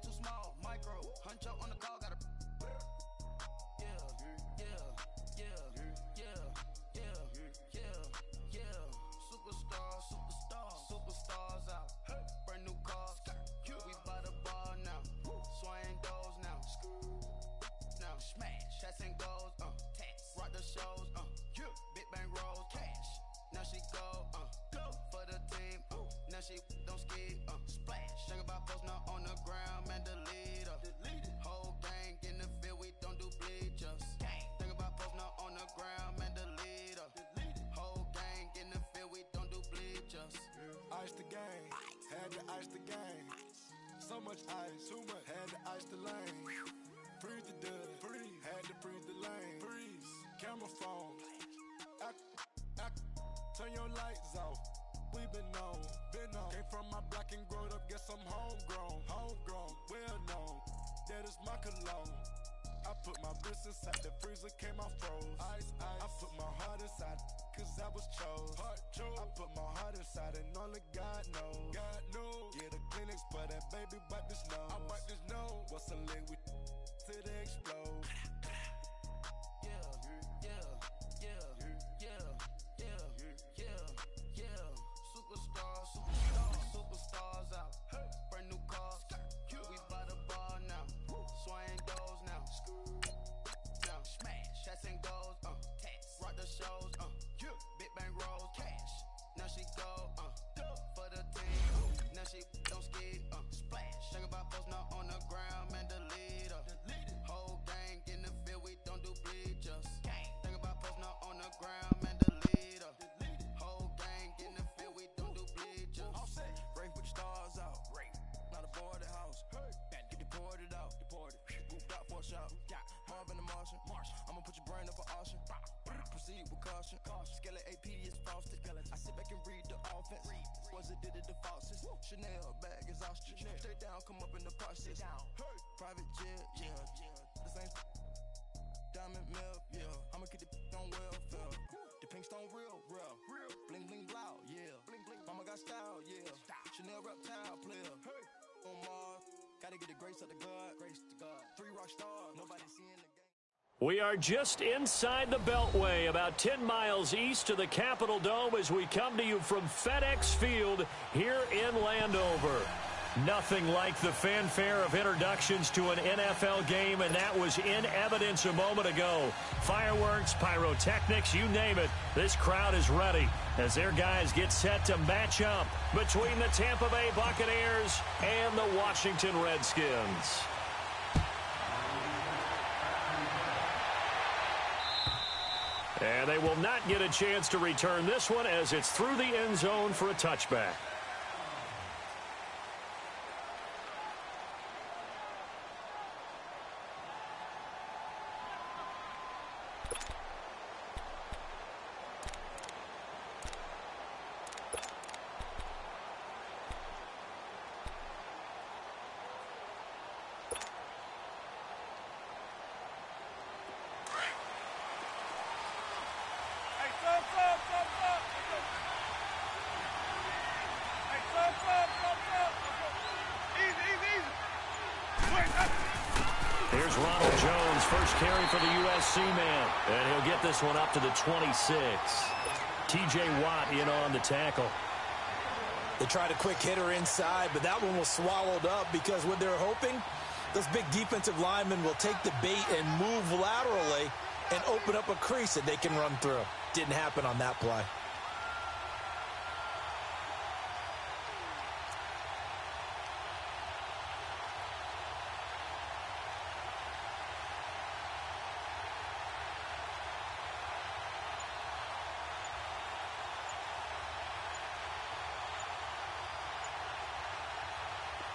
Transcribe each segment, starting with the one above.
too small, micro. Huncho on the call, gotta. Superstars out. Brand new cars. We by the bar now. Swaying doors now. Now smash. Chats and goals. Rock the shows. Big bang rolls. Cash. Now she go. For the team. Now she don't ski. Splash. Think about posting up on the ground, man. Delete her. Whole gang in the field. We don't do bleachers. Think about posting up on the ground, man. Delete her. Whole gang in the field. We don't do bleachers. Ice the game, had to ice the game. So much ice, too much, had to ice the lane. Freeze the dud, freeze, had to freeze the lane. Freeze, camera phone. Turn your lights off. We been on. Came from my block and growed up, guess I'm homegrown, well known. That is my cologne. I put my wrist inside the freezer, came out froze. Ice. I put my heart inside, cause I was chose. I put my heart inside and only God knows. Yeah, the clinics for that baby wipe this nose. I wipe this nose. What's a leg with till they explode? Superstars out. Brand new cars. We by the bar now. Swaying doors now. Now smash. Chats and goals. Rock the shows. Big bang rolls. Cash. Now she go. For the team. Now she don't ski. Splash. Think about posting up on the ground, man. Delete her. Whole gang in the field. We don't do bleachers. Think about posting up on the ground, man. Delete her. Whole gang in the field. We don't do bleachers. Race with the stars out. Not a boarded house. Get deported out. Moved out for a shot. Marvin the Martian. I'ma put your brain up for auction. Proceed with caution. Skeleton AP is frosted. I sit back and read the offense. Was it did it the faucets? Chanel bag is ostrich. Stay down, come up in the process. Private jet, the same diamond milk, I'ma get the on welfare. The pink stone real. Bling bling blow, Mama got style, Chanel reptile player. On Mars, gotta get the grace of the God. 3 rock stars, nobody seeing the game. We are just inside the Beltway, about 10 miles east of the Capitol Dome as we come to you from FedEx Field here in Landover. Nothing like the fanfare of introductions to an NFL game, and that was in evidence a moment ago. Fireworks, pyrotechnics, you name it. This crowd is ready as their guys get set to match up between the Tampa Bay Buccaneers and the Washington Redskins. And they will not get a chance to return this one as it's through the end zone for a touchback. Here's Ronald Jones, first carry for the USC man, and he'll get this one up to the 26. T.J. Watt in on the tackle. They tried a quick hitter inside, but that one was swallowed up because what they're hoping, those big defensive linemen will take the bait and move laterally and open up a crease that they can run through. Didn't happen on that play.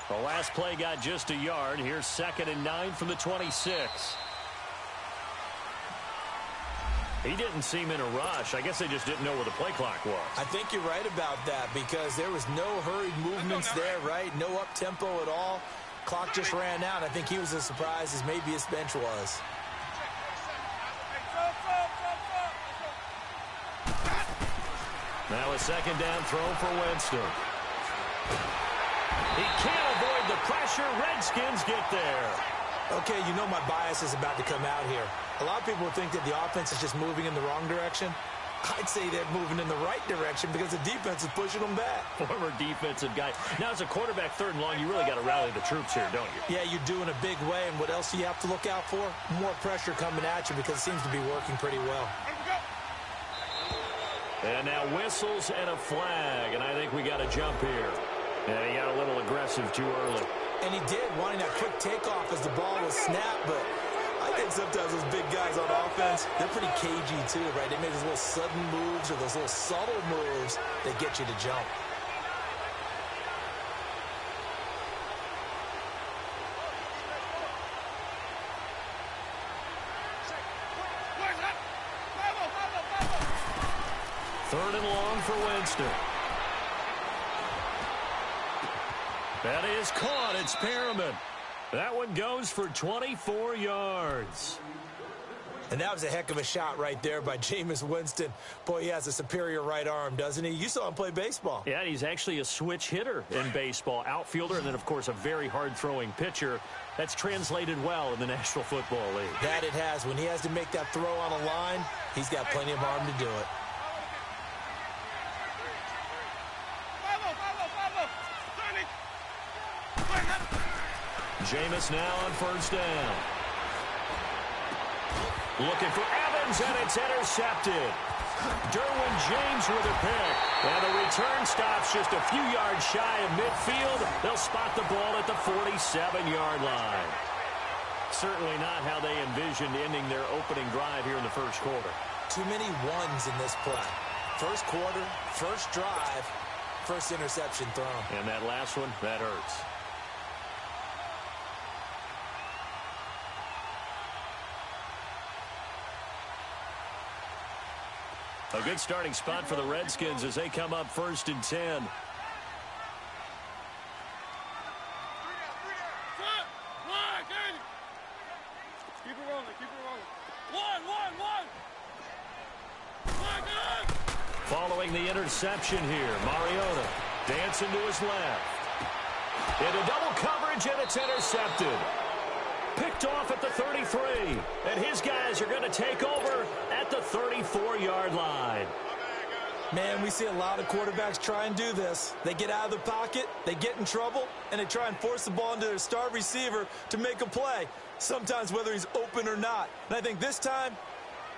The last play got just a yard. Here's 2nd and 9 from the 26. He didn't seem in a rush. I guess they just didn't know where the play clock was. I think you're right about that because there was no hurried movements there, right? No up-tempo at all. Clock just ran out. I think he was as surprised as maybe his bench was. Now a 2nd down throw for Winston. He can't avoid the pressure. Redskins get there. Okay, you know my bias is about to come out here. A lot of people think that the offense is just moving in the wrong direction. I'd say they're moving in the right direction because the defense is pushing them back. Former defensive guy. Now, as a quarterback, 3rd and long, you really got to rally the troops here, don't you? Yeah, you do in a big way. And what else do you have to look out for? More pressure coming at you because it seems to be working pretty well. And now whistles and a flag, and I think we got a jump here. And he got a little aggressive too early. And he did, wanting that quick takeoff as the ball was snapped, but I think sometimes those big guys on offense, they're pretty cagey too, right? They make those little sudden moves or those little subtle moves that get you to jump. Third and long for Winston. That is caught. It's Perriman. That one goes for 24 yards. And that was a heck of a shot right there by Jameis Winston. Boy, he has a superior right arm, doesn't he? You saw him play baseball. Yeah, he's actually a switch hitter in baseball. Outfielder and then, of course, a very hard-throwing pitcher. That's translated well in the National Football League. That it has. When he has to make that throw on a line, he's got plenty of arm to do it. Jameis now on 1st down. Looking for Evans, and it's intercepted. Derwin James with a pick. And the return stops just a few yards shy of midfield. They'll spot the ball at the 47-yard line. Certainly not how they envisioned ending their opening drive here in the first quarter. Too many ones in this play. First quarter, first drive, first interception thrown. And that last one, that hurts. A good starting spot for the Redskins as they come up 1st and 10. Keep it rolling, keep it rolling. One. Following the interception here, Mariota dancing to his left. Into double coverage, and it's intercepted. Picked off at the 33, and his guys are going to take over at the 34-yard line. Man, we see a lot of quarterbacks try and do this. They get out of the pocket, they get in trouble, and they try and force the ball into their star receiver to make a play, sometimes whether he's open or not. And I think this time,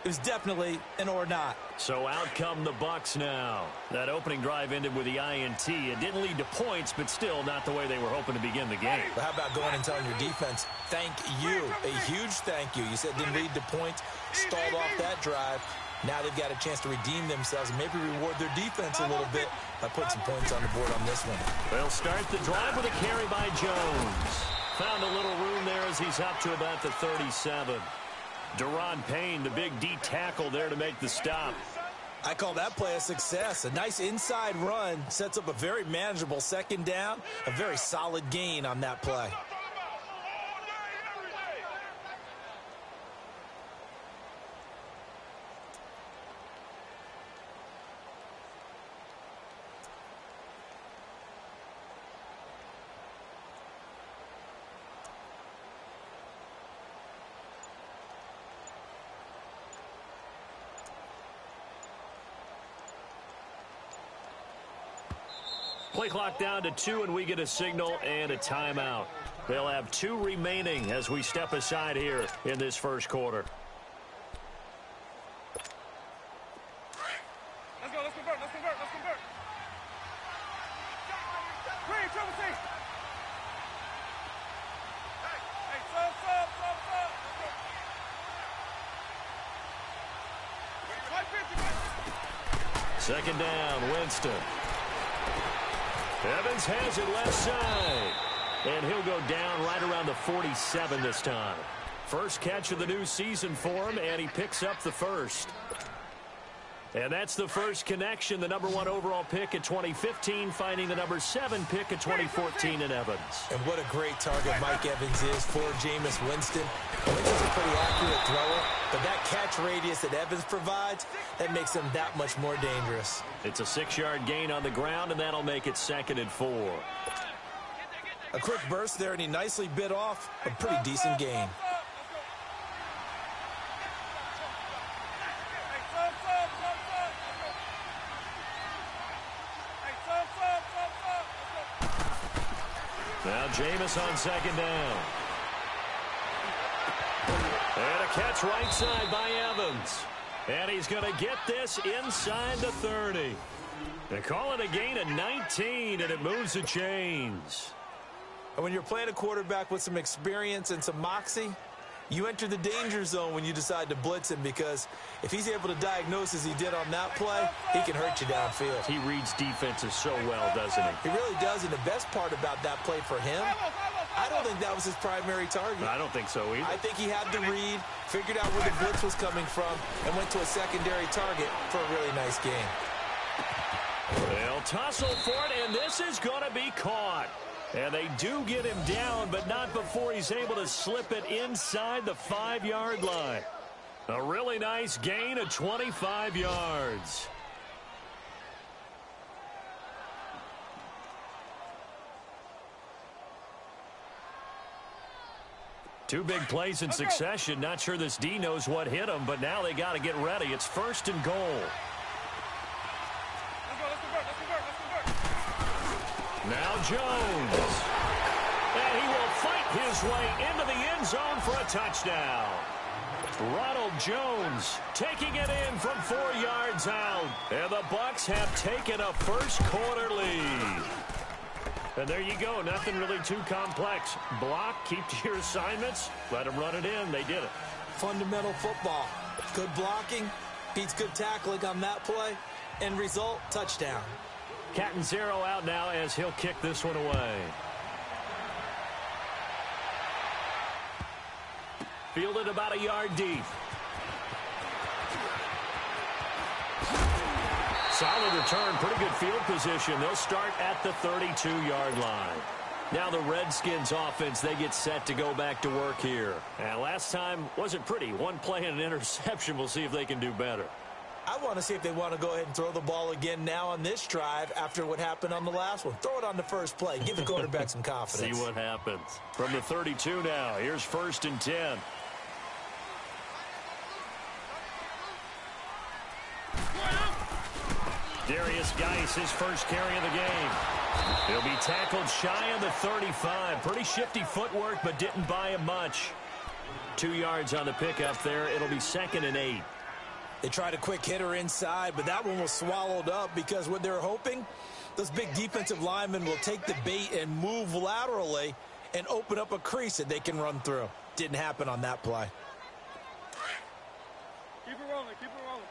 it was definitely an or not. So out come the Bucs now. That opening drive ended with the INT. It didn't lead to points, but still not the way they were hoping to begin the game. But how about going and telling your defense, thank you, a huge thank you. You said didn't lead to points, stalled off that drive. Now they've got a chance to redeem themselves and maybe reward their defense a little bit by putting some points on the board on this one. They'll start the drive with a carry by Jones. Found a little room there as he's up to about the 37. Deron Payne, the big D tackle there to make the stop. I call that play a success. A nice inside run sets up a very manageable 2nd down, a very solid gain on that play. Play clock down to 2, and we get a signal and a timeout. They'll have 2 remaining as we step aside here in this first quarter. Let's go, let's convert. Green, triple C. Hey, sub. Let's go. 2nd down, Winston. Evans has it left side. And he'll go down right around the 47 this time. First catch of the new season for him, and he picks up the first. And that's the first connection, the number 1 overall pick in 2015, finding the number 7 pick in 2014 in Evans. And what a great target Mike Evans is for Jameis Winston. Winston's a pretty accurate thrower, but that catch radius that Evans provides, that makes him that much more dangerous. It's a 6-yard gain on the ground, and that'll make it 2nd and 4. A quick burst there, and he nicely bit off a pretty decent gain. Now Jameis on second down. And a catch right side by Evans. And he's going to get this inside the 30. They call it a gain of 19, and it moves the chains. And when you're playing a quarterback with some experience and some moxie, you enter the danger zone when you decide to blitz him, because if he's able to diagnose as he did on that play, he can hurt you downfield. He reads defenses so well, doesn't he? He really does, and the best part about that play for him, I don't think that was his primary target. I don't think so either. I think he had the read, figured out where the blitz was coming from, and went to a secondary target for a really nice gain. They'll tussle for it, and this is going to be caught. And they do get him down, but not before he's able to slip it inside the 5-yard line. A really nice gain of 25 yards. Two big plays in succession. Not sure this D knows what hit him, but now they got to get ready. It's 1st and goal. Now Jones. And he will fight his way into the end zone for a touchdown. Ronald Jones taking it in from 4 yards out. And the Bucs have taken a first-quarter lead. And there you go. Nothing really too complex. Block, keep to your assignments, let them run it in. They did it. Fundamental football. Good blocking, beats good tackling on that play. End result, touchdown. Catanzaro out now as he'll kick this one away. Fielded about a yard deep. Solid return, pretty good field position. They'll start at the 32-yard line. Now the Redskins offense, they get set to go back to work here. And last time wasn't pretty. One play and an interception. We'll see if they can do better. I want to see if they want to go ahead and throw the ball again now on this drive after what happened on the last one. Throw it on the first play. Give the quarterback some confidence. See what happens. From the 32 now, here's 1st and 10. Darius Geis, his first carry of the game. He'll be tackled shy of the 35. Pretty shifty footwork, but didn't buy him much. 2 yards on the pickup there. It'll be 2nd and 8. They tried a quick hitter inside, but that one was swallowed up because what they're hoping, those big defensive linemen will take the bait and move laterally and open up a crease that they can run through. Didn't happen on that play. Keep it rolling, keep it rolling.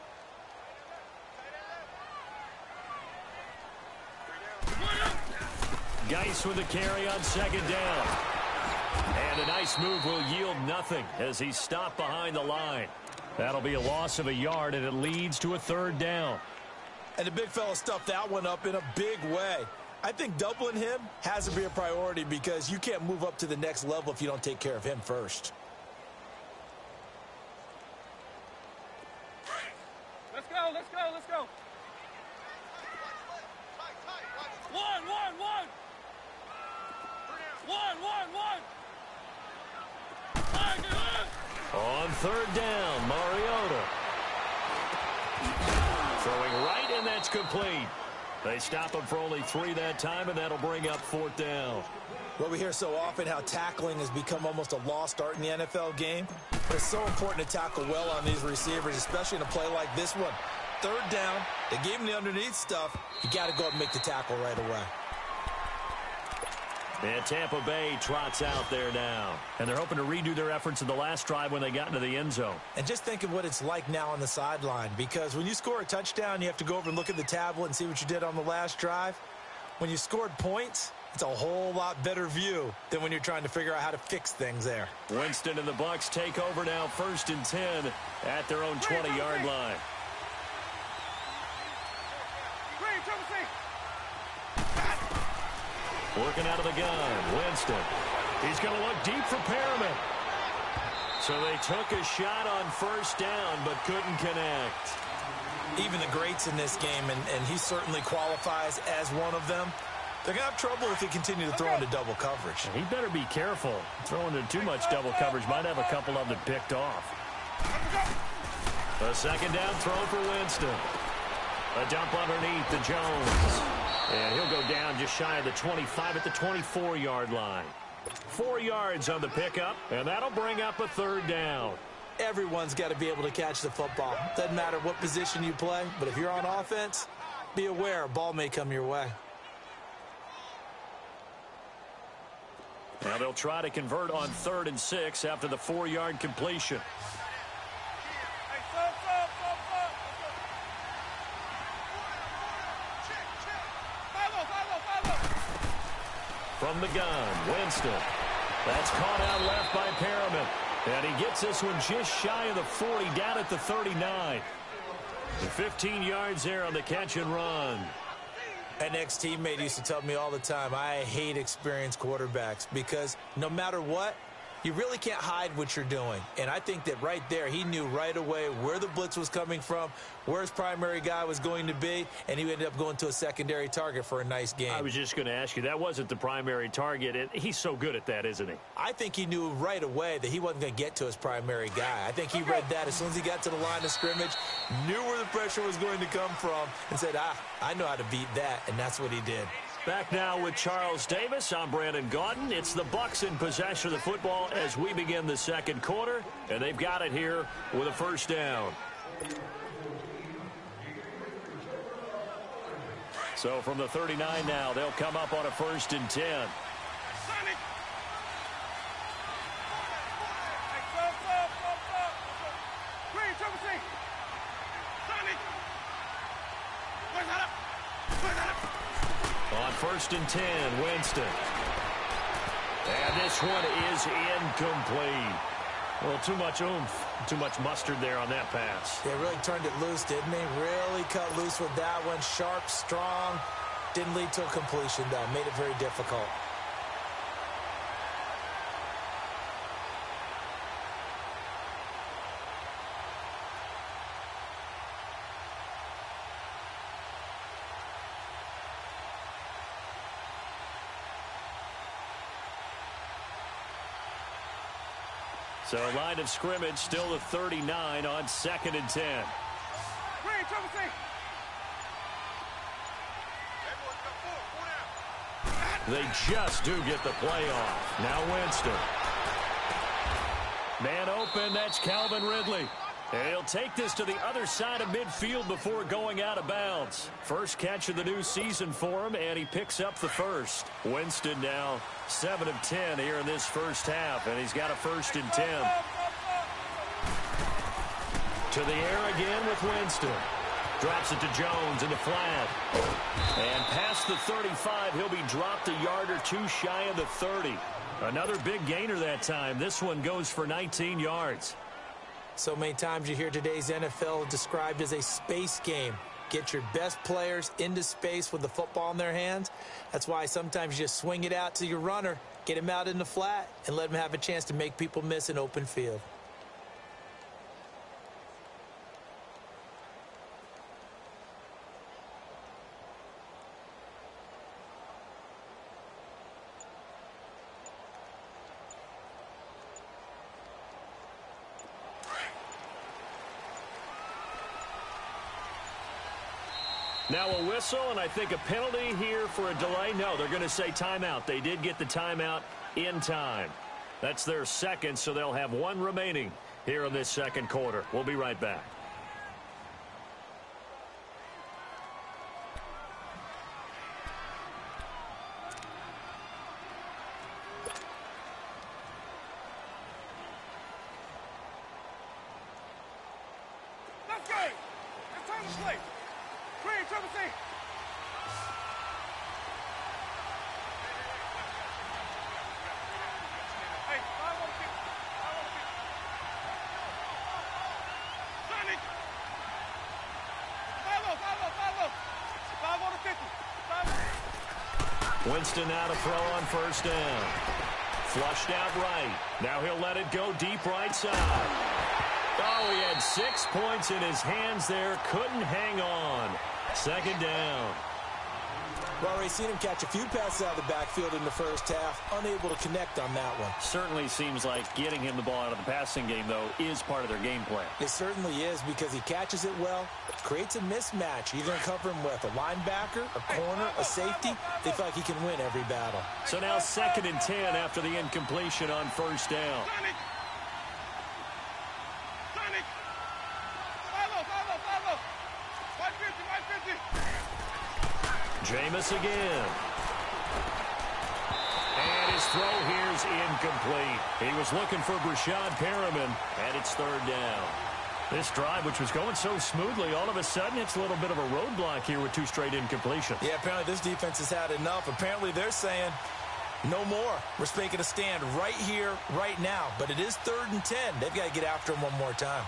Geis with the carry on 2nd down. And a nice move will yield nothing as he's stopped behind the line. That'll be a loss of a yard, and it leads to a 3rd down. And the big fella stuffed that one up in a big way. I think doubling him has to be a priority because you can't move up to the next level if you don't take care of him first. Let's go, let's go, let's go. One. On 3rd down, Mariota. Throwing right, and that's complete. They stop him for only 3 that time, and that'll bring up 4th down. Well, we hear so often how tackling has become almost a lost art in the NFL game. But it's so important to tackle well on these receivers, especially in a play like this one. 3rd down, they gave him the underneath stuff. You got to go up and make the tackle right away. And Tampa Bay trots out there now. And they're hoping to redo their efforts in the last drive when they got into the end zone. And just think of what it's like now on the sideline, because when you score a touchdown, you have to go over and look at the tablet and see what you did on the last drive. When you scored points, it's a whole lot better view than when you're trying to figure out how to fix things there. Winston and the Bucs take over now, 1st and 10 at their own 20-yard line. Working out of the gun, Winston. He's going to look deep for Perriman. So they took a shot on 1st down, but couldn't connect. Even the greats in this game, and he certainly qualifies as one of them, They're going to have trouble if they continue to throw into double coverage. He better be careful. Throwing into too much double coverage might have a couple of them picked off. A second down throw for Winston. A dump underneath to Jones. And he'll go down just shy of the 25 at the 24-yard line. 4 yards on the pickup, and that'll bring up a third down. Everyone's got to be able to catch the football. Doesn't matter what position you play, but if you're on offense, be aware a ball may come your way. Now they'll try to convert on 3rd and 6 after the 4-yard completion. From the gun, Winston. That's caught out left by Perriman. And he gets this one just shy of the 40, down at the 39. 15 yards there on the catch and run. An ex-teammate used to tell me all the time, I hate experienced quarterbacks because no matter what, you really can't hide what you're doing. And I think that right there, he knew right away where the blitz was coming from, where his primary guy was going to be, and he ended up going to a secondary target for a nice game. I was just going to ask you, that wasn't the primary target. He's so good at that, isn't he? I think he knew right away that he wasn't going to get to his primary guy. I think he read that as soon as he got to the line of scrimmage, knew where the pressure was going to come from, and said, I know how to beat that, and that's what he did. Back now with Charles Davis. I'm Brandon Gaudin. It's the Bucs in possession of the football as we begin the second quarter, and they've got it here with a first down. So from the 39 now, they'll come up on a 1st and 10. On 1st and 10, Winston. And this one is incomplete. Well, too much oomph, too much mustard there on that pass. Yeah, really turned it loose, didn't he? Really cut loose with that one. Sharp, strong. Didn't lead to a completion, though. Made it very difficult. So line of scrimmage still the 39 on 2nd and 10. They just do get the play off. Now Winston. Man open, that's Calvin Ridley. And he'll take this to the other side of midfield before going out of bounds. First catch of the new season for him, and he picks up the first. Winston now 7 of 10 here in this first half, and he's got a 1st and 10. To the air again with Winston. Drops it to Jones in the flat. And past the 35, he'll be dropped a yard or two shy of the 30. Another big gainer that time. This one goes for 19 yards. So many times you hear today's NFL described as a space game. Get your best players into space with the football in their hands. That's why sometimes you just swing it out to your runner, get him out in the flat, and let him have a chance to make people miss an open field. Now a whistle, and I think a penalty here for a delay. No, they're going to say timeout. They did get the timeout in time. That's their second, so they'll have one remaining here in this second quarter. We'll be right back. Let's go! It's time to play! Green, triple C! Hey, 5 on 50. 5 on 50. Sonny! 5 on 50. 5 on 50. Winston now to throw on first down. Flushed out right. Now he'll let it go deep right side. Oh, he had 6 points in his hands there. Couldn't hang on. Second down. We've already seen him catch a few passes out of the backfield in the first half, unable to connect on that one. Certainly seems like getting him the ball out of the passing game, though, is part of their game plan. It certainly is because he catches it well, creates a mismatch. You're going to cover him with a linebacker, a corner, a safety. They feel like he can win every battle. So now 2nd and 10 after the incompletion on first down. Jameis again. And his throw here's incomplete. He was looking for Brashad Perriman, and it's 3rd down. This drive, which was going so smoothly, all of a sudden it's a little bit of a roadblock here with 2 straight incompletions. Yeah, apparently this defense has had enough. Apparently they're saying, no more. We're making a stand right here, right now. But it is 3rd and 10. They've got to get after him one more time.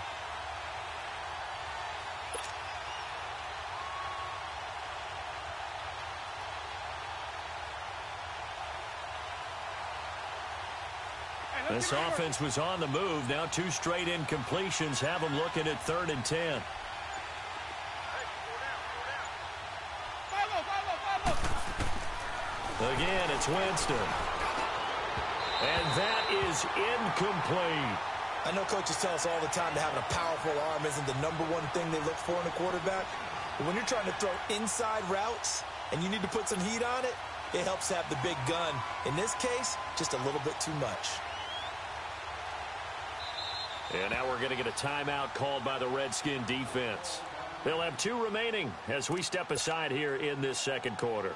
This offense was on the move. Now 2 straight incompletions have them looking at 3rd and 10. Again, it's Winston. And that is incomplete. I know coaches tell us all the time that having a powerful arm isn't the #1 thing they look for in a quarterback. But when you're trying to throw inside routes and you need to put some heat on it, it helps to have the big gun. In this case, just a little bit too much. And now we're going to get a timeout called by the Redskin defense. They'll have 2 remaining as we step aside here in this 2nd quarter.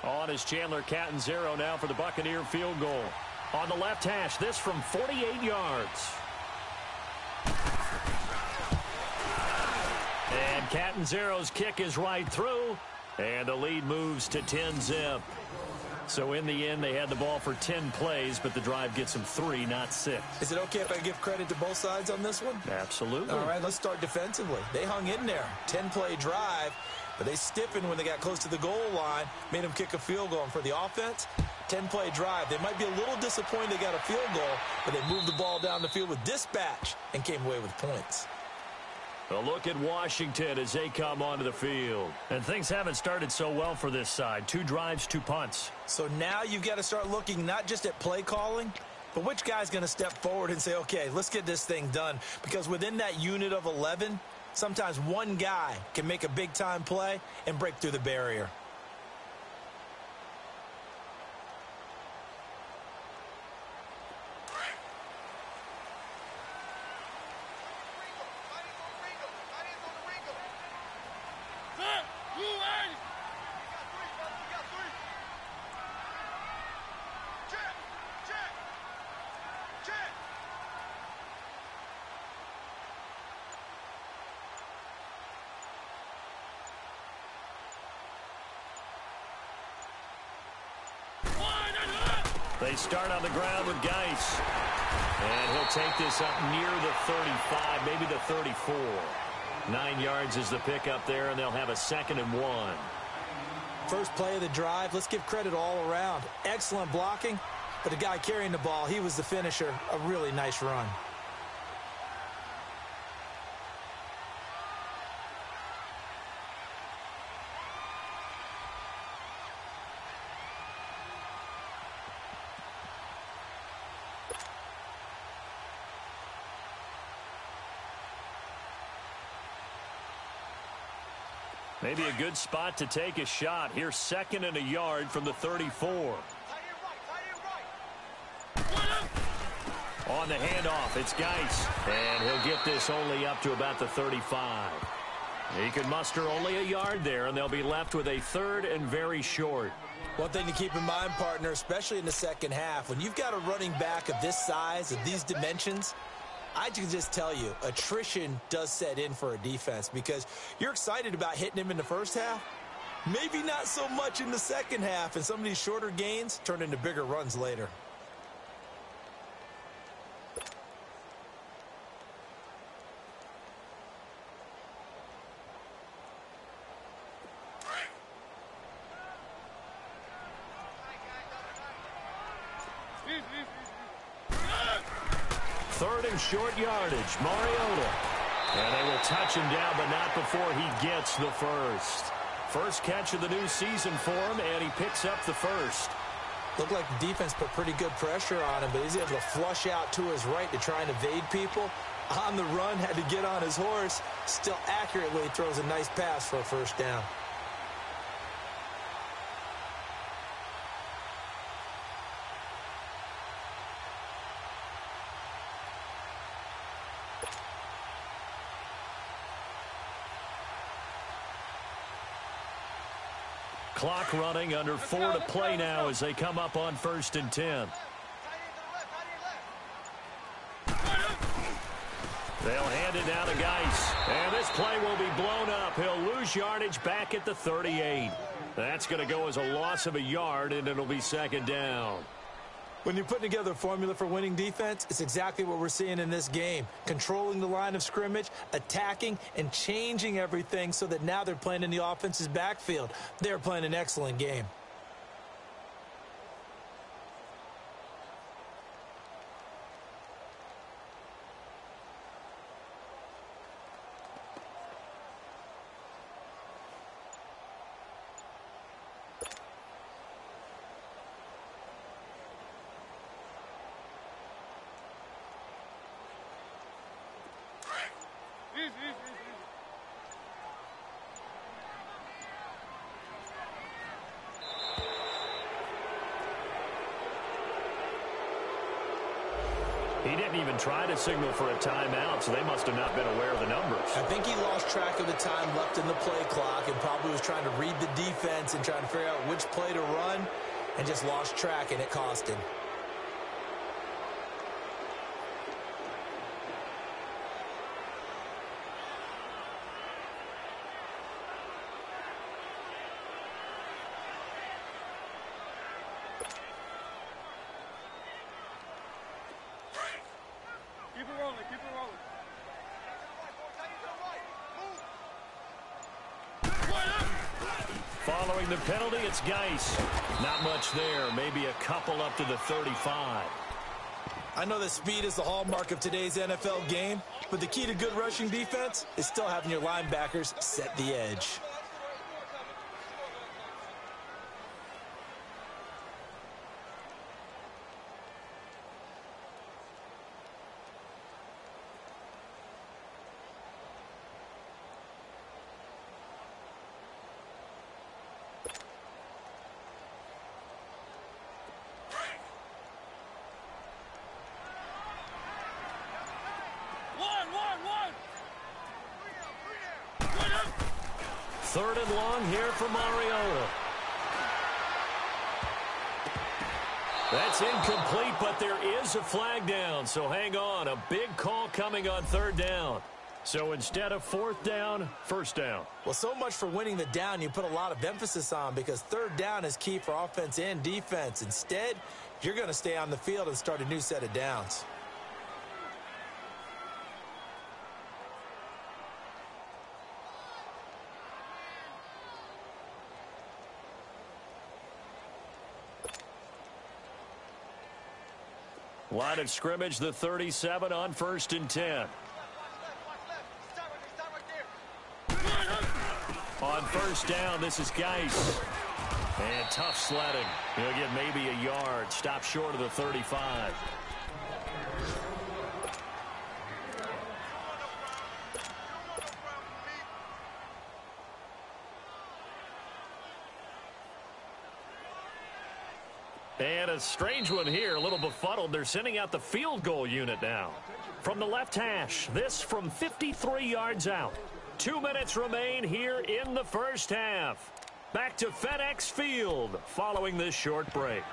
On is Chandler Catanzaro now for the Buccaneer field goal. On the left hash, this from 48 yards. And Catanzaro's kick is right through, and the lead moves to 10-zip. So in the end, they had the ball for 10 plays, but the drive gets them 3, not 6. Is it okay if I give credit to both sides on this one? Absolutely. All right, let's start defensively. They hung in there. 10-play drive, but they stiffened when they got close to the goal line, made them kick a field goal. And for the offense, 10-play drive. They might be a little disappointed they got a field goal, but they moved the ball down the field with dispatch and came away with points. A look at Washington as they come onto the field. And things haven't started so well for this side. 2 drives, 2 punts. So now you've got to start looking not just at play calling, but which guy's going to step forward and say, okay, let's get this thing done. Because within that unit of 11, sometimes one guy can make a big-time play and break through the barrier. They start on the ground with Geis. And he'll take this up near the 35, maybe the 34. 9 yards is the pickup there, and they'll have a 2nd and 1. First play of the drive, let's give credit all around. Excellent blocking, but the guy carrying the ball, he was the finisher. A really nice run. Maybe a good spot to take a shot. Here's 2nd and a yard from the 34. On the handoff, it's Geis. And he'll get this only up to about the 35. He can muster only a yard there, and they'll be left with a 3rd and very short. One thing to keep in mind, partner, especially in the second half, when you've got a running back of this size, of these dimensions, I can just tell you, attrition does set in for a defense because you're excited about hitting him in the first half. Maybe not so much in the second half, and some of these shorter gains turn into bigger runs later. Third and short yardage, Mariota. And they will touch him down, but not before he gets the first. First catch of the new season for him, and he picks up the first. Looked like the defense put pretty good pressure on him, but he's able to flush out to his right to try and evade people. On the run, had to get on his horse. Still accurately throws a nice pass for a first down. Clock running, under 4 to play now as they come up on 1st and 10. They'll hand it down to Geis. And this play will be blown up. He'll lose yardage back at the 38. That's going to go as a loss of a yard, and it'll be 2nd down. When you're putting together a formula for winning defense, it's exactly what we're seeing in this game. Controlling the line of scrimmage, attacking, and changing everything so that now they're playing in the offense's backfield. They're playing an excellent game. He didn't even try to signal for a timeout, so they must have not been aware of the numbers. I think he lost track of the time left in the play clock and probably was trying to read the defense and trying to figure out which play to run and just lost track, and it cost him. Following the penalty, it's Geis. Not much there. Maybe a couple up to the 35. I know that speed is the hallmark of today's NFL game, but the key to good rushing defense is still having your linebackers set the edge. Third and long here for Mariota. That's incomplete, but there is a flag down, so hang on. A big call coming on 3rd down. So instead of 4th down, 1st down. Well, so much for winning the down you put a lot of emphasis on, because 3rd down is key for offense and defense. Instead, you're going to stay on the field and start a new set of downs. Line of scrimmage, the 37 on 1st and 10. On 1st down, this is Geis. And tough sledding. He'll get maybe a yard. Stop short of the 35. And a strange one here, a little befuddled. They're sending out the field goal unit now. From the left hash, this from 53 yards out. 2 minutes remain here in the first half. Back to FedEx Field following this short break.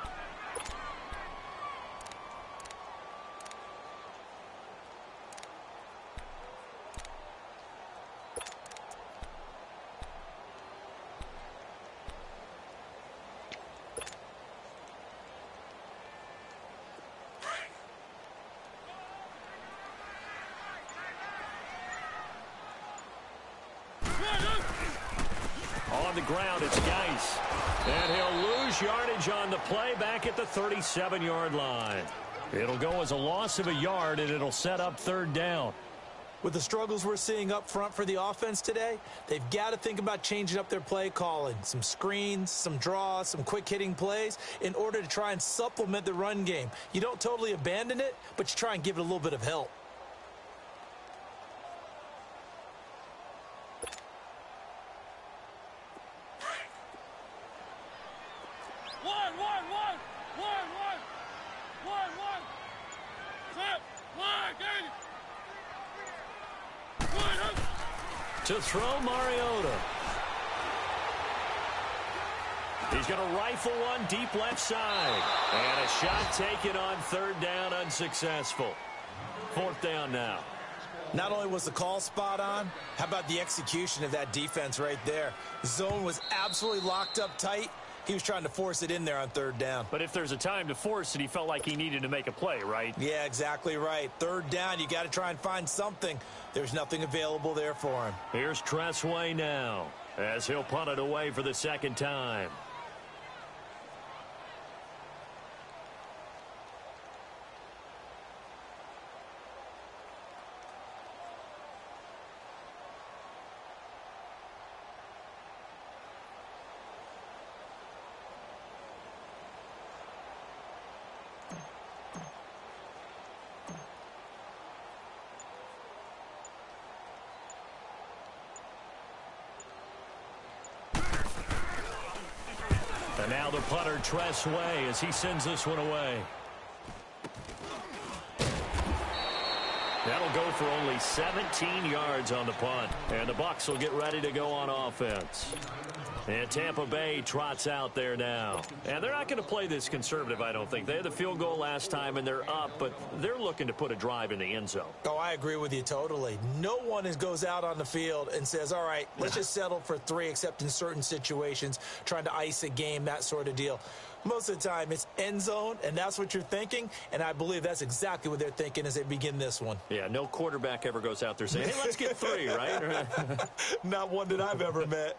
On the ground, it's Geis. And he'll lose yardage on the play back at the 37-yard line. It'll go as a loss of a yard, and it'll set up 3rd down. With the struggles we're seeing up front for the offense today, they've got to think about changing up their play calling. Some screens, some draws, some quick-hitting plays in order to try and supplement the run game. You don't totally abandon it, but you try and give it a little bit of help. To throw Mariota. He's going to rifle one deep left side. And a shot taken on third down, unsuccessful. Fourth down now. Not only was the call spot on, how about the execution of that defense right there? Zone was absolutely locked up tight. He was trying to force it in there on third down. But if there's a time to force it, he felt like he needed to make a play, right? Yeah, exactly right. Third down, you got to try and find something. There's nothing available there for him. Here's Tressway now as he'll punt it away for the second time. And now the punter, Tressway, as he sends this one away. That'll go for only 17 yards on the punt. And the Bucs will get ready to go on offense. And Tampa Bay trots out there now. And they're not going to play this conservative, I don't think. They had the field goal last time, and they're up, but they're looking to put a drive in the end zone. Oh, I agree with you totally. No one goes out on the field and says, all right, let's just settle for 3, except in certain situations, trying to ice a game, that sort of deal. Most of the time, it's end zone, and that's what you're thinking, and I believe that's exactly what they're thinking as they begin this one. Yeah, no quarterback ever goes out there saying, hey, let's get 3, right? Not one that I've ever met.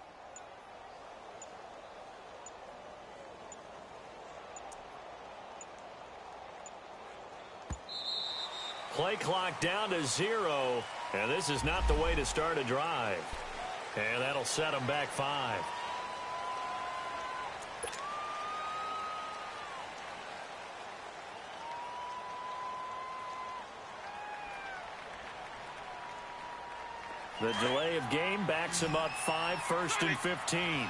Play clock down to 0, and this is not the way to start a drive. And that'll set them back 5. The delay of game backs him up 5, 1st and 15.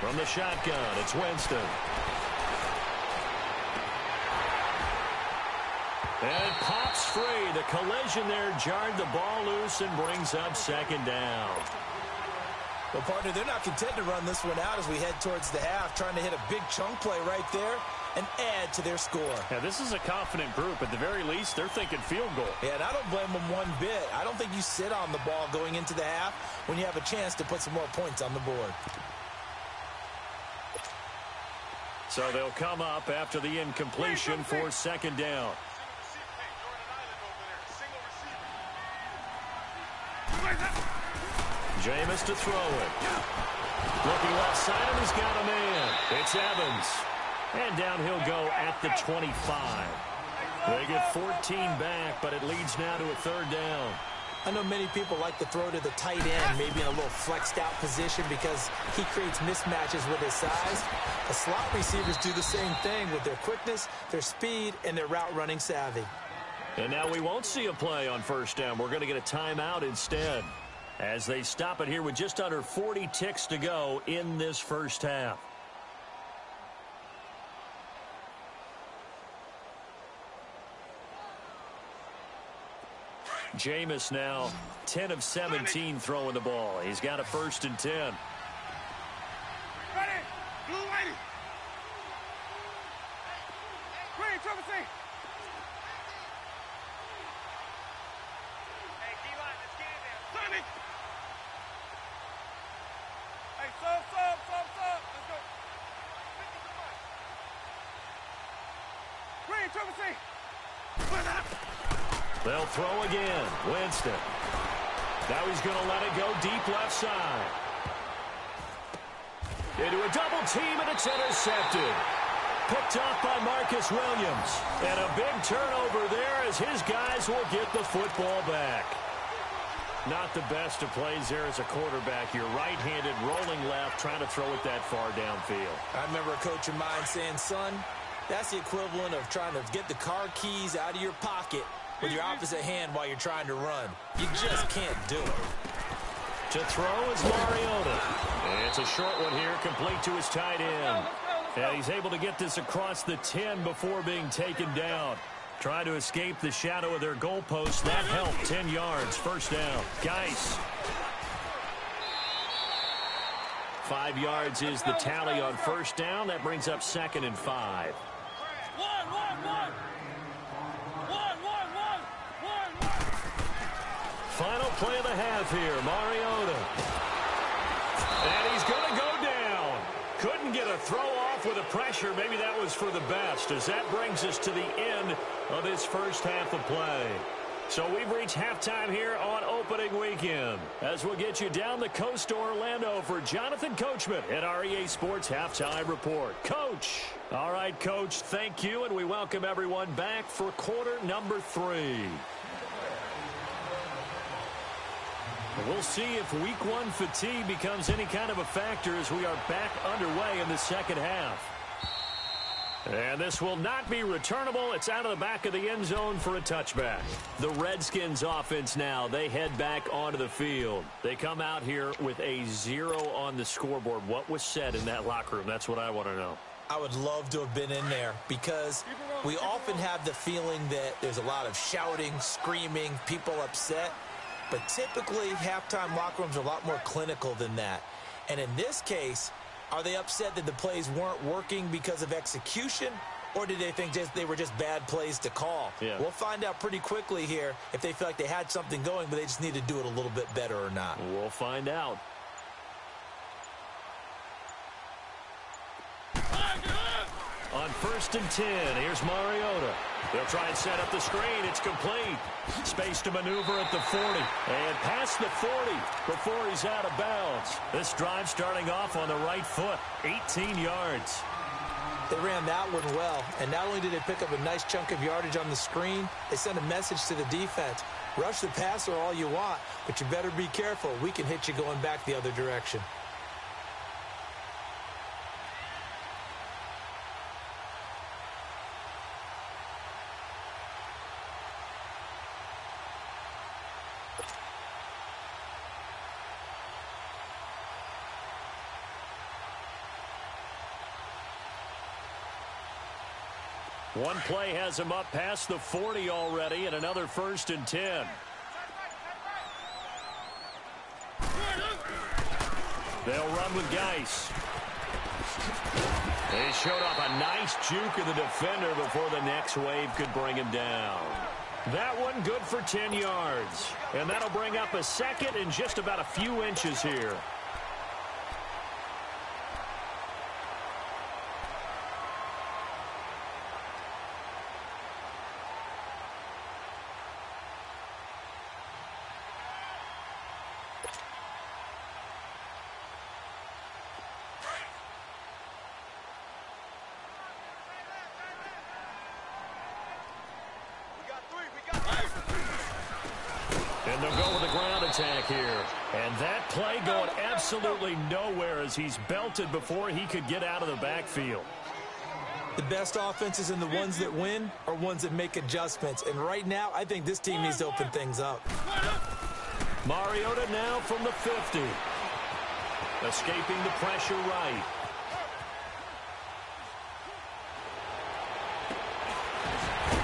From the shotgun, it's Winston. And it pops free. The collision there jarred the ball loose and brings up second down. Well, partner, they're not content to run this one out as we head towards the half, trying to hit a big chunk play right there and add to their score. Yeah, this is a confident group. At the very least, they're thinking field goal. Yeah, and I don't blame them one bit. I don't think you sit on the ball going into the half when you have a chance to put some more points on the board. So they'll come up after the incompletion for second down. Jameis to throw it. Looking left side of him, he's got a man. It's Evans. And down he'll go at the 25. They get 14 back, but it leads now to a third down. I know many people like to throw to the tight end, maybe in a little flexed out position because he creates mismatches with his size. The slot receivers do the same thing with their quickness, their speed, and their route running savvy. And now we won't see a play on first down. We're going to get a timeout instead as they stop it here with just under 40 ticks to go in this first half. Jameis now 10 of 17 throwing the ball. He's got a 1st and 10. Ready. Blue lady. Green, triple C. Hey, D-line, let's get in there. Sonny. Hey, sub. Let's go. Green, triple C. Put up. They'll throw again. Winston. Now he's going to let it go deep left side. Into a double team, and it's intercepted. Picked off by Marcus Williams. And a big turnover there as his guys will get the football back. Not the best of plays there as a quarterback. You're right-handed, rolling left, trying to throw it that far downfield. I remember a coach of mine saying, son, that's the equivalent of trying to get the car keys out of your pocket with your opposite hand while you're trying to run. You just can't do it. To throw is Mariota. And it's a short one here, complete to his tight end. And he's able to get this across the 10 before being taken down. Trying to escape the shadow of their goalpost. That helped. 10 yards. First down. Geis. 5 yards is the tally on first down. That brings up 2nd and 5. Final play of the half here. Mariota. And he's going to go down. Couldn't get a throw off with the pressure. Maybe that was for the best, as that brings us to the end of this first half of play. So we've reached halftime here on opening weekend, as we'll get you down the coast to Orlando for Jonathan Coachman at our EA Sports Halftime Report. Coach. All right, Coach, thank you, and we welcome everyone back for quarter number 3. We'll see if week 1 fatigue becomes any kind of a factor as we are back underway in the second half. And this will not be returnable. It's out of the back of the end zone for a touchback. The Redskins offense now, they head back onto the field. They come out here with a 0 on the scoreboard. What was said in that locker room? That's what I want to know. I would love to have been in there because we often have the feeling that there's a lot of shouting, screaming, people upset. But typically, halftime locker rooms are a lot more clinical than that. And in this case, are they upset that the plays weren't working because of execution, or did they think they were just bad plays to call? Yeah. We'll find out pretty quickly here if they feel like they had something going, but they just need to do it a little bit better or not. We'll find out. On 1st and 10, here's Mariota. They'll try and set up the screen. It's complete. Space to maneuver at the 40. And past the 40 before he's out of bounds. This drive starting off on the right foot. 18 yards. They ran that one well. And not only did they pick up a nice chunk of yardage on the screen, they sent a message to the defense. Rush the passer all you want, but you better be careful. We can hit you going back the other direction. One play has him up past the 40 already, and another 1st and 10. They'll run with Geis. They showed off a nice juke of the defender before the next wave could bring him down. That one good for 10 yards. And that'll bring up a 2nd and just about a few inches here. And they'll go with the ground attack here. And that play going absolutely nowhere as he's belted before he could get out of the backfield. The best offenses and the ones that win are ones that make adjustments. And right now, I think this team needs to open things up. Mariota now from the 50. Escaping the pressure right.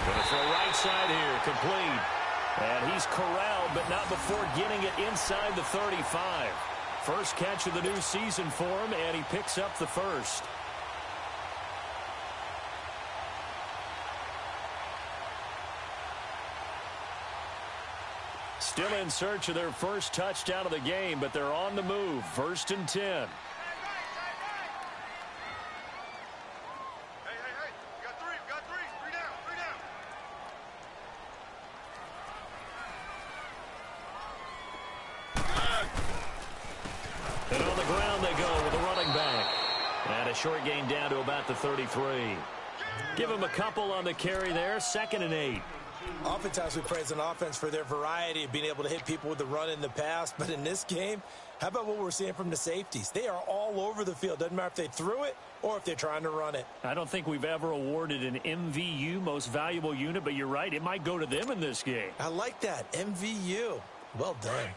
Gonna throw right side here, complete. And he's corralled, but not before getting it inside the 35. First catch of the new season for him, and he picks up the first. Still in search of their first touchdown of the game, but they're on the move. 1st and 10. And on the ground they go with the running back. And a short gain down to about the 33. Give him a couple on the carry there, 2nd and 8. Oftentimes we praise an offense for their variety of being able to hit people with the run in the pass, but in this game, how about what we're seeing from the safeties? They are all over the field. Doesn't matter if they threw it or if they're trying to run it. I don't think we've ever awarded an MVU, most valuable unit, but you're right, it might go to them in this game. I like that, MVU. Well done.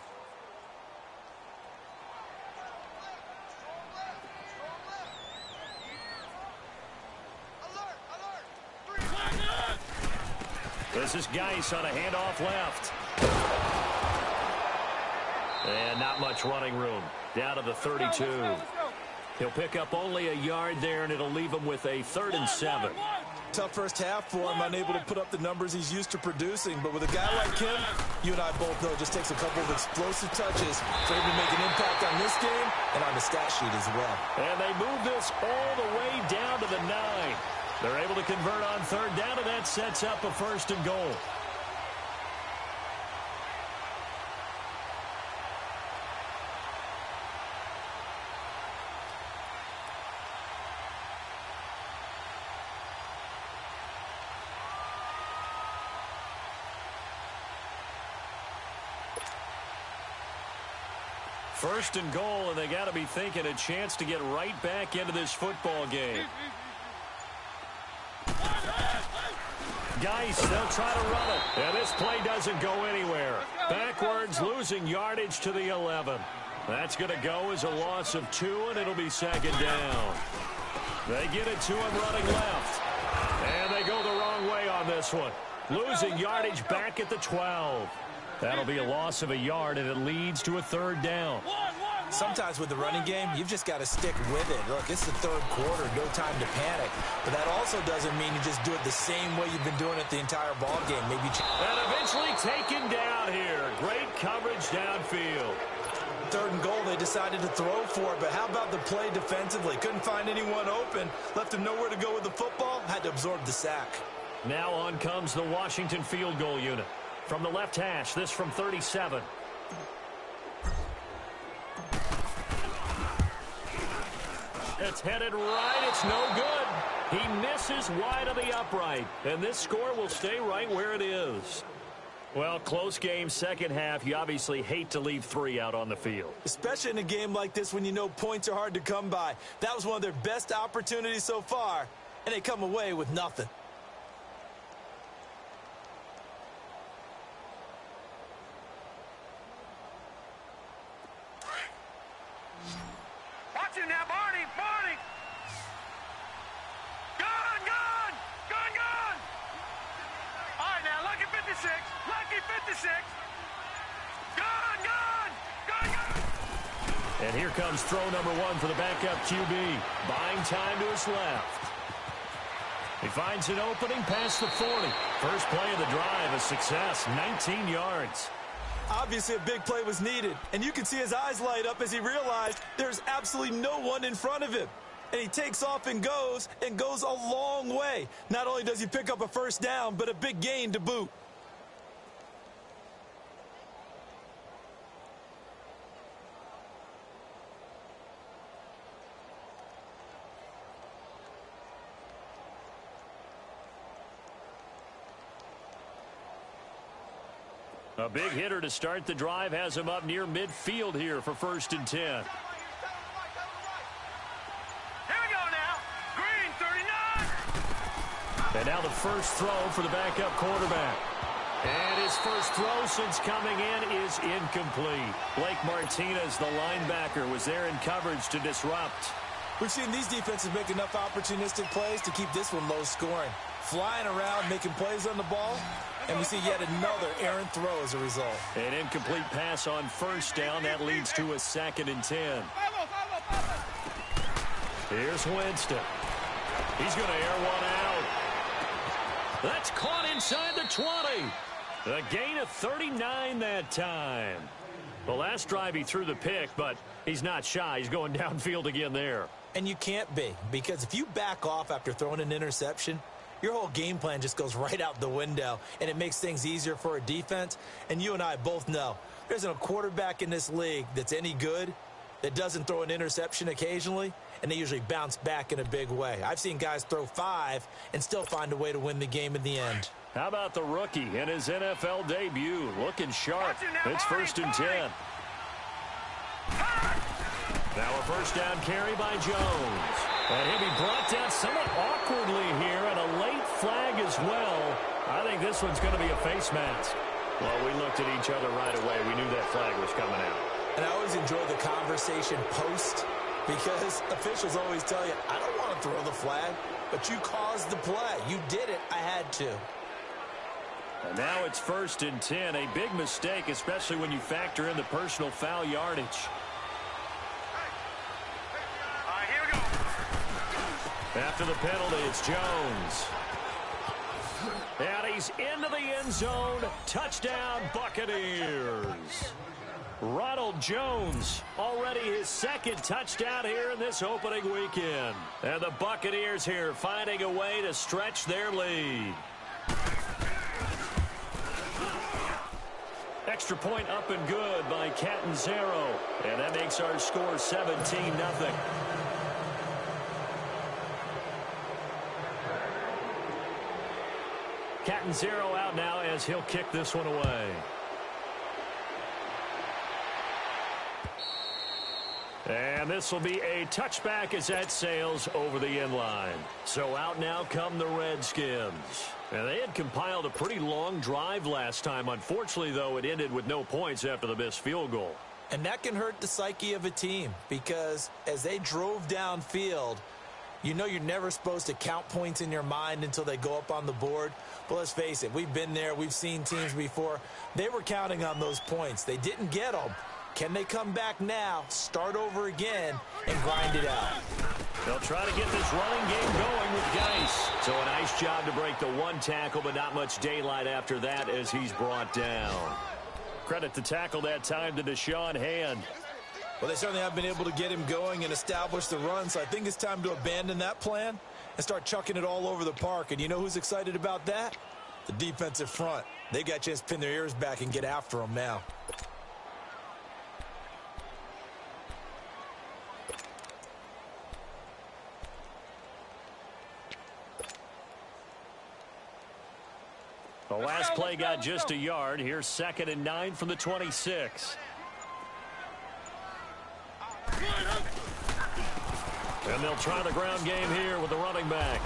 This is Geis on a handoff left. And not much running room. Down to the 32. He'll pick up only a yard there, and it'll leave him with a 3rd and 7. Tough first half for him, unable to put up the numbers he's used to producing. But with a guy like him, you and I both know it just takes a couple of explosive touches for him to make an impact on this game and on the stat sheet as well. And they move this all the way down to the 9. They're able to convert on 3rd down, and that sets up a 1st and goal. First and goal, and they got to be thinking a chance to get right back into this football game. Geis, they'll try to run it. And this play doesn't go anywhere. Backwards, losing yardage to the 11. That's going to go as a loss of 2, and it'll be 2nd down. They get it to him running left. And they go the wrong way on this one. Losing yardage back at the 12. That'll be a loss of a yard, and it leads to a 3rd down. Sometimes with the running game, you've just got to stick with it. Look, it's the 3rd quarter, no time to panic. But that also doesn't mean you just do it the same way you've been doing it the entire ball game. Maybe and eventually taken down here. Great coverage downfield. 3rd and goal, they decided to throw for it. But how about the play defensively? Couldn't find anyone open. Left him nowhere to go with the football. Had to absorb the sack. Now on comes the Washington field goal unit. From the left hash, this from 37. It's headed right. It's no good. He misses wide of the upright. And this score will stay right where it is. Well, close game, 2nd half. You obviously hate to leave 3 out on the field. Especially in a game like this when you know points are hard to come by. That was one of their best opportunities so far, and they come away with nothing. Now, Barney! Gone! All right, now, lucky 56! Gone! And here comes throw number 1 for the backup QB. Buying time to his left. He finds an opening past the 40. First play of the drive, a success, 19 yards. Obviously, a big play was needed, and you can see his eyes light up as he realized there's absolutely no one in front of him. And he takes off and goes a long way. Not only does he pick up a 1st down, but a big gain to boot. A big hitter to start the drive has him up near midfield here for 1st and 10. Here we go now. Green, 39. And now the first throw for the backup quarterback. And his first throw since coming in is incomplete. Blake Martinez, the linebacker, was there in coverage to disrupt. We've seen these defenses make enough opportunistic plays to keep this one low scoring. Flying around, making plays on the ball, and we see yet another errant throw as a result. An incomplete pass on 1st down. That leads to a 2nd and 10. Here's Winston. He's going to air one out. That's caught inside the 20. A gain of 39 that time. The last drive he threw the pick, but he's not shy. He's going downfield again there. And you can't be, because if you back off after throwing an interception, your whole game plan just goes right out the window, and it makes things easier for a defense. And you and I both know there isn't a quarterback in this league that's any good that doesn't throw an interception occasionally, and they usually bounce back in a big way. I've seen guys throw 5 and still find a way to win the game in the end. How about the rookie in his NFL debut? Looking sharp. It's 1st and 10. Now a first down carry by Jones. And he'll be brought down somewhat awkwardly here, and a late flag as well. I think this one's going to be a face mask. Well, we looked at each other right away. We knew that flag was coming out. And I always enjoy the conversation post, because officials always tell you, I don't want to throw the flag, but you caused the play. You did it. I had to. And now it's 1st and 10. A big mistake, especially when you factor in the personal foul yardage. Here we go. After the penalty, it's Jones. And he's into the end zone. Touchdown, Buccaneers. Ronald Jones, already his 2nd touchdown here in this opening weekend. And the Buccaneers here finding a way to stretch their lead. Extra point up and good by Catanzaro. And that makes our score 17-0. Catanzaro out now as he'll kick this one away. And this will be a touchback as that sails over the end line. So out now come the Redskins. And they had compiled a pretty long drive last time. Unfortunately, though, it ended with no points after the missed field goal. And that can hurt the psyche of a team, because as they drove downfield, you know you're never supposed to count points in your mind until they go up on the board. But let's face it, we've been there. We've seen teams before. They were counting on those points. They didn't get them. Can they come back now, start over again, and grind it out? They'll try to get this running game going with Geis. So a nice job to break the 1 tackle, but not much daylight after that as he's brought down. Credit to tackle that time to Deshaun Hand. Well, they certainly have been able to get him going and establish the run, so I think it's time to abandon that plan and start chucking it all over the park. And you know who's excited about that? The defensive front. They got a chance to pin their ears back and get after him now. The last play got just a yard. Here's 2nd and 9 from the 26. And they'll try the ground game here with the running back.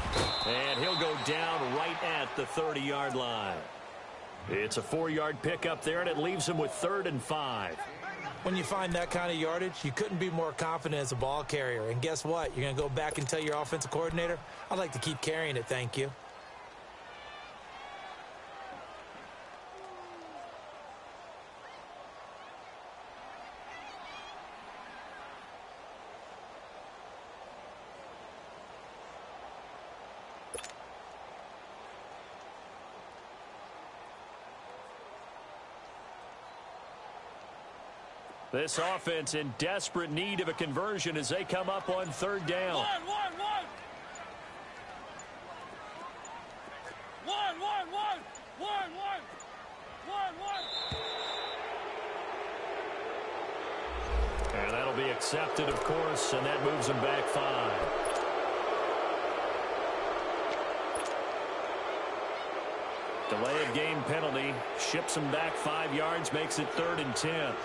And he'll go down right at the 30-yard line. It's a 4-yard pickup there, and it leaves him with 3rd and 5. When you find that kind of yardage, you couldn't be more confident as a ball carrier. And guess what? You're going to go back and tell your offensive coordinator, I'd like to keep carrying it, thank you. This offense in desperate need of a conversion as they come up on 3rd down. One. And that'll be accepted, of course, and that moves them back 5. Delay of game penalty ships them back 5 yards, makes it 3rd and 10.